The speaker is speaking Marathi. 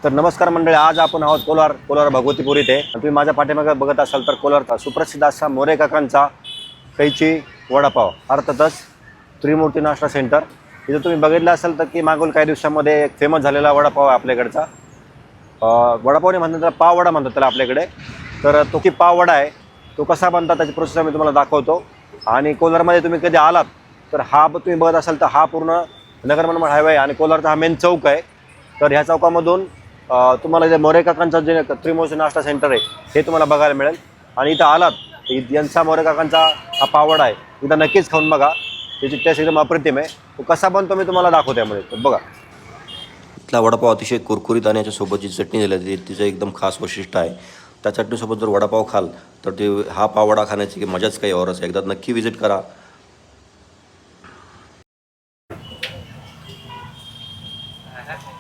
तर नमस्कार मंडळी, आज आपण आहोत कोलार भगवतीपूर इथे. आणि तुम्ही माझ्या पाठीमागे बघत असाल तर कोलारचा सुप्रसिद्ध असा मोरे काकांचा कैची वडापाव, अर्थातच त्रिमूर्ती नाश्ता सेंटर. इथे तुम्ही बघितलं असाल तर की मागील काही दिवसामध्ये एक फेमस झालेला वडापाव आहे आपल्याकडचा. वडापाव नाही म्हणतात त्याला, पाव वडा म्हणतात त्याला आपल्याकडे. तर तो की पाव वडा आहे, तो कसा बनतात त्याची प्रोसेस मी तुम्हाला दाखवतो. आणि कोलारमध्ये तुम्ही कधी आलात तर हा तुम्ही बघत असाल तर हा पूर्ण नगर मनमाड हायवे आणि कोलारचा हा मेन चौक आहे. तर ह्या चौकामधून तुम्हाला जे मोरे काकांचा जे त्रिमूर्ती नाश्ता सेंटर आहे हे तुम्हाला बघायला मिळेल. आणि इथं आलात यांचा मोरे काकांचा हा पावडा आहे, इथं नक्कीच खाऊन बघा. त्याची टेस्ट एकदम अप्रतिम आहे. तो कसा बनतो मी तुम्हाला दाखवतो त्यामुळे. तर बघा, इथला वडापाव अतिशय कुरकुरीत आणि याच्यासोबत जी चटणी दिली जाते तिचं एकदम खास वैशिष्ट्य आहे. त्या चटणीसोबत जर वडापाव खाल तर ते हा पाववडा खाण्याची मजाच काही औरच आहे. एकदा नक्की व्हिजिट करा